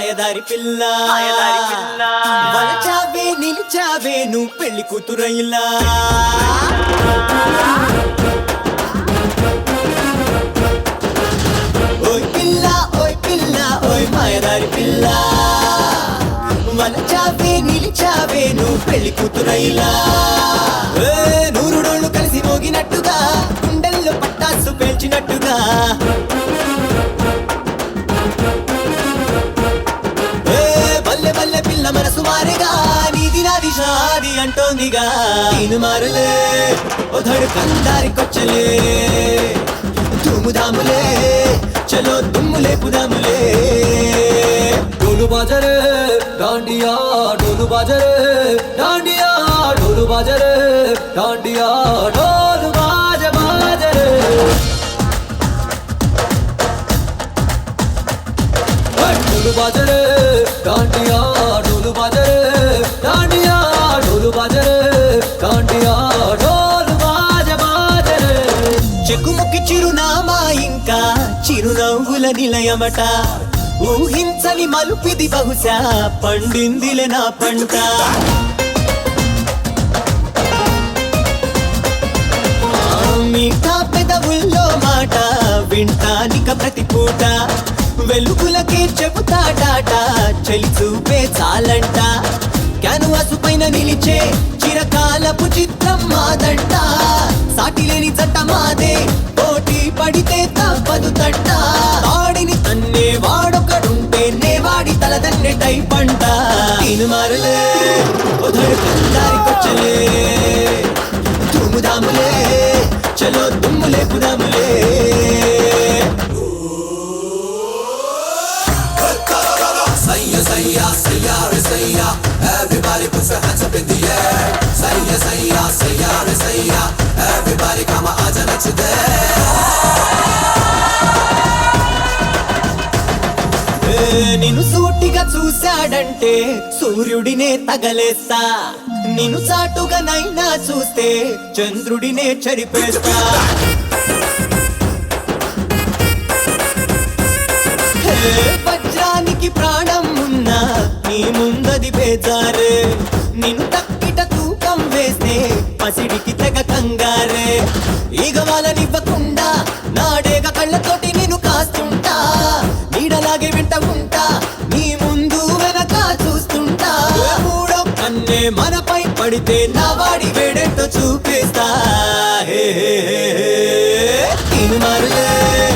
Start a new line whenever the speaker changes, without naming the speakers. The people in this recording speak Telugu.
మాయదారి పిల్ల వలచావే నిలిచావే నువ్వు పెళ్లి కూతురైలా ఓయ్ పిల్ల ఓయ్ మాయదారి పిల్ల వలచావే నిలిచావే నువ్వు పెళ్లి కూతురైలా నూరుడోళ్ళు కలిసి మోగినట్టుగా గుండెల్లో పట్టాసు పేల్చినట్టుగా బల్లె బల్లె పిల్ల మనసు మారేగా నీది నాది షాది అంటోందిగా నేను మారలే ఒధడు కందారికొచ్చలే ధూముదాములే చలో దుమ్ములే పుదాములే
ढोलू बाजा रे डांडिया ढोलू बाजा रे डांडिया ढोलू बाजा रे डांडिया ढोलू बाजा बाजा रे ढोलू बाजा रे डांडिया ढोलू बाजा रे डांडिया ढोलू बाजा रे डांडिया ढोलू बाजा बाजा रे
చెక్కుముక్కి చిరునామా ఇంకా చిరునవ్వుల నిలయమట ఊహించని మలుపిది బహుశా పండిందిలే నా పంట మీఠా పెదవుల్లో మాట వింటానిక ప్రతి పూట వెలుగులకే చెబుతాడాట చలి చూపే చాలంట క్యాన్వాసు పైన నిలిచే చిరకాలపు చిత్రం మాదంట సాటిలేని జంట మాదే పోటీ పడితే తప్పదు తట్ట వాడిని తన్నే వాడొకడుంటే నే వాడి తలదన్నే టైపంట నేను మారలే ఒధడు కందారికొచ్చలే ధూముదాములే చలో దుమ్ములే పుదాములే
Sayya sayya sayya re sayya everybody put your hands up in the air sayya sayya sayya re sayya everybody come on aja nach de
నిన్ను సూటిగా చూశాడంటే సూర్యుడినే తగలేస్తా నిన్ను చాటుగా నైనా చూస్తే చంద్రుడినే చరిపేస్తా వజ్రానికి ప్రాణం ఉన్నా నీ ముందది బేజారే నిన్ను తక్కిట తూకం వేస్తే పసిడికి తెగ కంగారే ఈగ వాళ్ళనివ్వకుండా నాడేగ కళ్ళతోటి నేను కాస్తుంటా నీడలాగే వెంట ఉంటా నీ ముందు వెనక చూస్తుంటా మూడో కన్నే మనపై పడితే నా వాడి వేడెంతో చూపిస్తా హే నేను మారలే